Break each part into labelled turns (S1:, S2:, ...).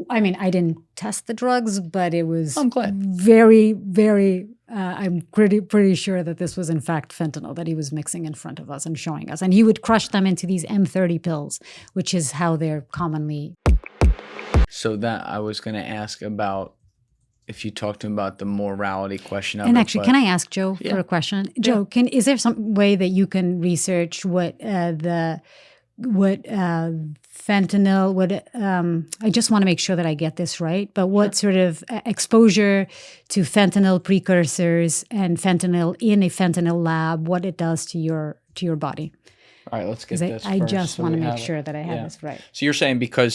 S1: I mean, I didn't test the drugs, but it was
S2: I'm glad.
S1: very, very, I'm pretty sure that this was in fact fentanyl that he was mixing in front of us and showing us. And he would crush them into these M30 pills, which is how they're commonly.
S2: So that I was going to ask about if you talked to him about the morality question of
S1: and
S2: it.
S1: Actually, can I ask Joe for a question? Joe, is there some way that you can research what fentanyl, I just want to make sure that I get this right, but what sort of exposure to fentanyl precursors and fentanyl in a fentanyl lab, what it does to your body?
S2: All right, let's get this
S1: I
S2: first.
S1: just want to make
S2: it.
S1: sure that I have this right.
S2: So you're saying because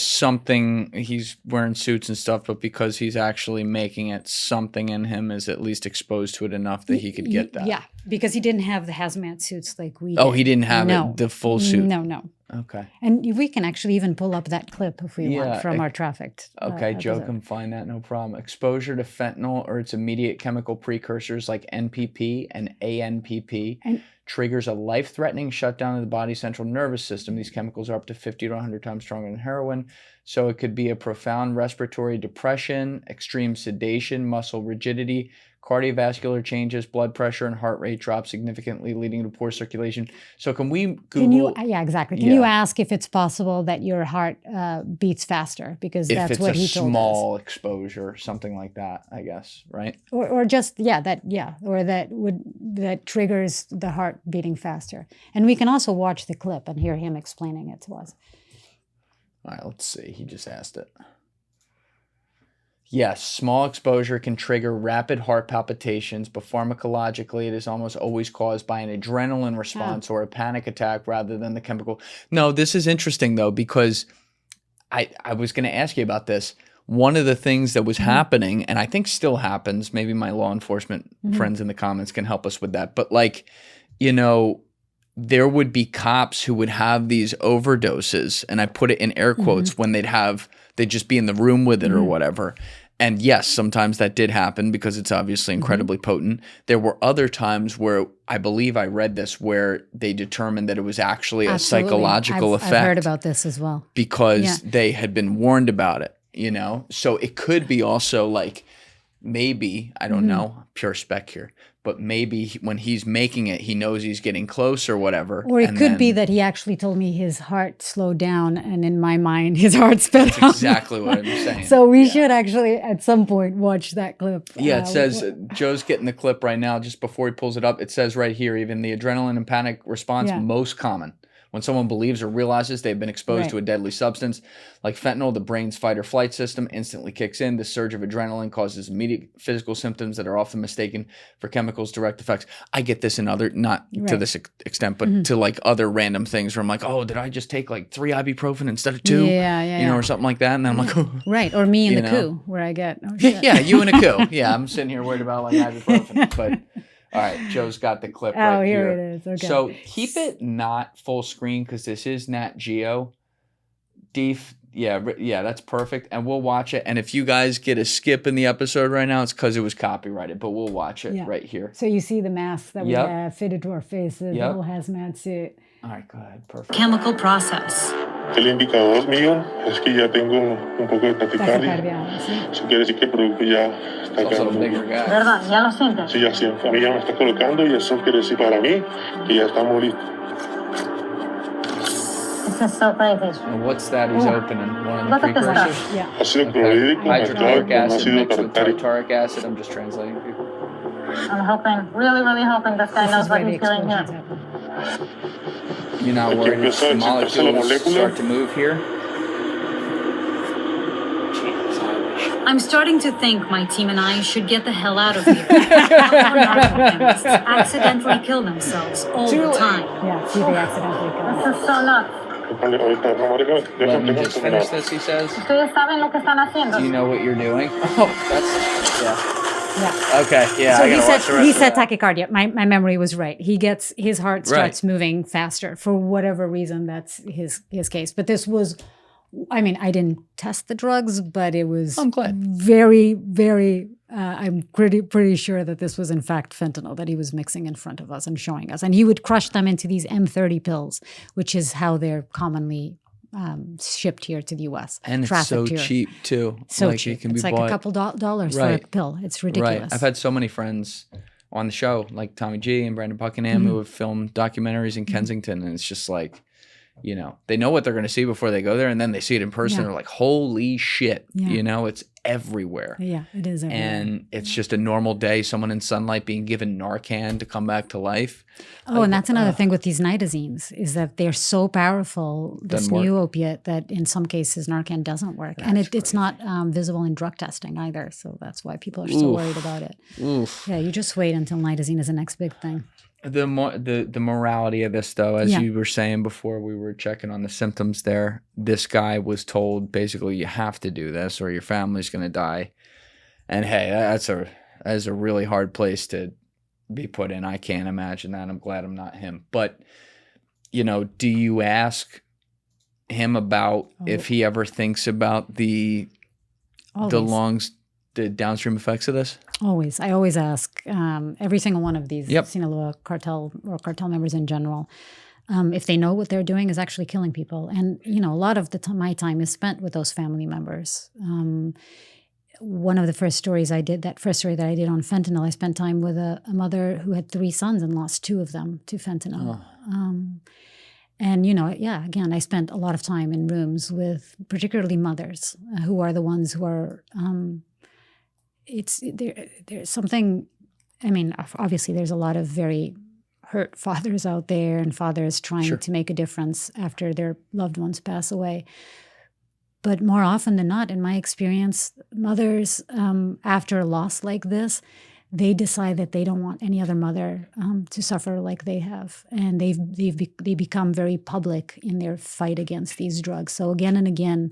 S2: he's wearing suits and stuff, but because he's actually making it, something in him is at least exposed to it enough that he could get that.
S1: Yeah, because he didn't have the hazmat suits like we did.
S2: Oh, he didn't have the full suit?
S1: No.
S2: Okay.
S1: And we can actually even pull up that clip if we want from our trafficked.
S2: Okay, Joe can find that, no problem. Exposure to fentanyl or its immediate chemical precursors like NPP and ANPP triggers a life-threatening shutdown of the body's central nervous system. These chemicals are up to 50 to 100 times stronger than heroin. So it could be a profound respiratory depression, extreme sedation, muscle rigidity, cardiovascular changes, blood pressure and heart rate drop significantly, leading to poor circulation. So can we Google?
S1: Exactly. Can you ask if it's possible that your heart beats faster? Because that's what he told us.
S2: If it's a small exposure, something like that, I guess, right?
S1: Or just, that triggers the heart beating faster. And we can also watch the clip and hear him explaining it to us.
S2: All right, let's see. He just asked it. Yes, small exposure can trigger rapid heart palpitations, but pharmacologically it is almost always caused by an adrenaline response or a panic attack rather than the chemical. No, this is interesting though, because I was going to ask you about this. One of the things that was happening, and I think still happens, maybe my law enforcement friends in the comments can help us with that, but there would be cops who would have these overdoses, and I put it in air quotes, when they'd just be in the room with it or whatever. And yes, sometimes that did happen because it's obviously incredibly potent. There were other times where I believe I read this where they determined that it was actually a psychological effect.
S1: I've heard about this as well.
S2: Because they had been warned about it, So it could be also like maybe, I don't know, pure spec here, but maybe when he's making it, he knows he's getting close or whatever.
S1: Or it could be that he actually told me his heart slowed down, and in my mind, his heart sped up.
S2: That's exactly what I'm saying.
S1: So we should actually, at some point, watch that clip.
S2: Yeah, it says, Joe's getting the clip right now, just before he pulls it up. It says right here, even the adrenaline and panic response, most common. When someone believes or realizes they've been exposed to a deadly substance like fentanyl, the brain's fight or flight system instantly kicks in. The surge of adrenaline causes immediate physical symptoms that are often mistaken for chemicals' direct effects. I get this in other, not to this extent, but to like other random things where I'm like, oh, did I just take like 3 ibuprofen instead of 2? Or something like that. And then I'm like, oh.
S1: Right. Or me in the coup where I get, oh shit.
S2: Yeah, you in a coup. Yeah, I'm sitting here worried about like ibuprofen, but... All right, Joe's got the clip right here.
S1: Oh, here it is. Okay.
S2: So keep it not full screen because this is Nat Geo. Yeah, that's perfect. And we'll watch it. And if you guys get a skip in the episode right now, it's because it was copyrighted, but we'll watch it right here.
S1: So you see the mask that we have fitted to our faces, the little hazmat suit.
S2: All right, go ahead. Perfect.
S3: Chemical process.
S4: El indicador mío es que ya tengo un poco de taquicardia. Eso quiere decir que el producto ya está quedando.
S3: ¿Verdad? ¿Ya lo sientes?
S4: Sí, ya siento. A mí ya me está colocando y eso quiere decir para mí que ya estamos listos.
S3: This is so crazy.
S2: And what's that he's opening? One of the precursors?
S4: Ácido clorhídrico mezclado
S2: Hydrochloric
S4: con
S2: acid
S4: ácido
S2: mixed with
S4: tartárico.
S2: tartaric acid. I'm just translating people.
S3: I'm hoping, really, really hoping this guy knows what he's doing here.
S2: You're not worried if the molecules start to move here?
S3: I'm starting to think my team and I should get the hell out of here. Narcochemists accidentally kill themselves all the time.
S1: Yeah, see, they accidentally kill.
S3: This is so nuts.
S2: Let me just finish this, he says.
S3: Ustedes saben lo que están haciendo.
S2: Do you know what you're doing? Oh, that's,
S1: Yeah.
S2: Okay, yeah.
S1: So
S2: I gotta watch the rest
S1: he
S2: of
S1: said
S2: that.
S1: tachycardia. My memory was right. His heart starts moving faster for whatever reason. That's his case. But this was, I mean, I didn't test the drugs, but it was.
S2: I'm glad.
S1: Very, very. I'm pretty sure that this was in fact fentanyl that he was mixing in front of us and showing us. And he would crush them into these M30 pills, which is how they're commonly shipped here to the U.S.
S2: And it's so cheap too.
S1: So cheap. It can be bought. A couple dollars for a pill. It's ridiculous.
S2: Right. I've had so many friends on the show, like Tommy G and Brandon Buckingham, who have filmed documentaries in Kensington, and it's just like, you know, they know what they're going to see before they go there, and then they see it in person. They're like, holy shit. You know, it's everywhere.
S1: Yeah, it is everywhere.
S2: And it's just a normal day, someone in sunlight being given Narcan to come back to life.
S1: Oh, and that's another thing with these nitazines, is that they're so powerful, this new opiate, that in some cases Narcan doesn't work. And it's not visible in drug testing either, so that's why people are still worried about it. Yeah, you just wait until nitazine is the next big thing.
S2: The morality of this, though, as you were saying before we were checking on the symptoms there, this guy was told basically you have to do this or your family's going to die. And hey, that's a really hard place to be put in. I can't imagine that. I'm glad I'm not him. But, you know, do you ask him about if he ever thinks about the downstream effects of this?
S1: Always. I always ask every single one of these Sinaloa cartel or cartel members in general if they know what they're doing is actually killing people. And, you know, a lot of my time is spent with those family members. One of the first stories I did, that first story that I did on fentanyl, I spent time with a mother who had 3 sons and lost 2 of them to fentanyl. And, you know, again, I spent a lot of time in rooms with particularly mothers who are the ones who are... there's something, I mean, obviously there's a lot of very hurt fathers out there and fathers trying to make a difference after their loved ones pass away. But more often than not, in my experience, mothers, after a loss like this, they decide that they don't want any other mother to suffer like they have. And they become very public in their fight against these drugs. So again and again,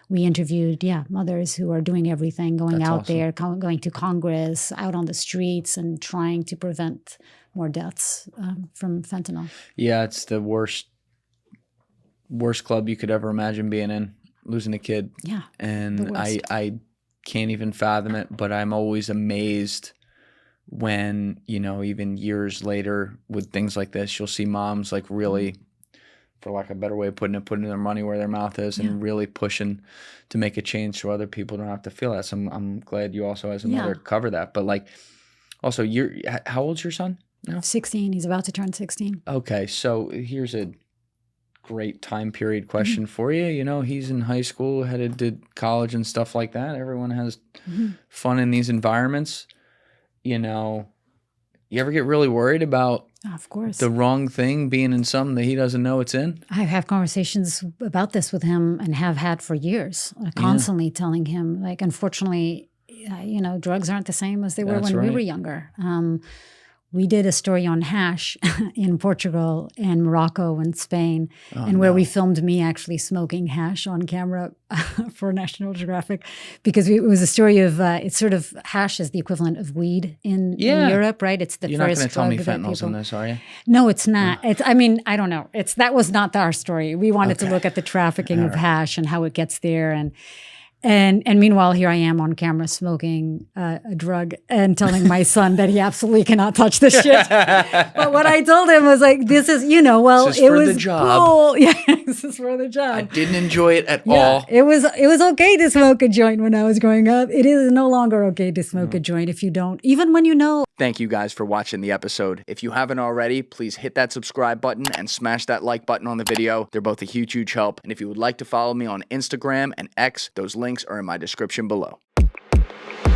S1: we interviewed, mothers who are doing everything, going out there, going to Congress, out on the streets and trying to prevent more deaths from fentanyl.
S2: Yeah, it's the worst club you could ever imagine being in, losing a kid.
S1: Yeah,
S2: and I can't even fathom it, but I'm always amazed when, you know, even years later with things like this, you'll see moms like really, for lack of a better way of putting it, putting their money where their mouth is and really pushing to make a change so other people don't have to feel that. So I'm glad you also, as a mother, cover that. But like, also, how old's your son now?
S1: 16. He's about to turn 16.
S2: Okay, so here's a great time period question for you. You know, he's in high school, headed to college and stuff like that. Everyone has fun in these environments. You know, you ever get really worried about
S1: of course
S2: the wrong thing being in something that he doesn't know it's in?
S1: I have conversations about this with him and have had for years, constantly telling him, like, unfortunately, you know, drugs aren't the same as they were when we were younger. We did a story on hash in Portugal and Morocco and Spain, where we filmed me actually smoking hash on camera for National Geographic, because it was a story of, it's sort of, hash is the equivalent of weed in Europe, right? It's the
S2: You're
S1: first
S2: not going to tell me
S1: drug
S2: fentanyl's in this, are you?
S1: No, it's not. It's, I mean, I don't know. That was not our story. We wanted to look at the trafficking of hash and how it gets there. And meanwhile, here I am on camera smoking a drug and telling my son that he absolutely cannot touch this shit. But what I told him was like, this is, you know, well, it was
S2: the job.
S1: Cool. Yeah, this is for the job.
S2: I didn't enjoy it at all.
S1: It was okay to smoke a joint when I was growing up. It is no longer okay to smoke a joint if you don't, even when you know.
S2: Thank you guys for watching the episode. If you haven't already, please hit that subscribe button and smash that like button on the video. They're both a huge, huge help. And if you would like to follow me on Instagram and X, those links are in my description below.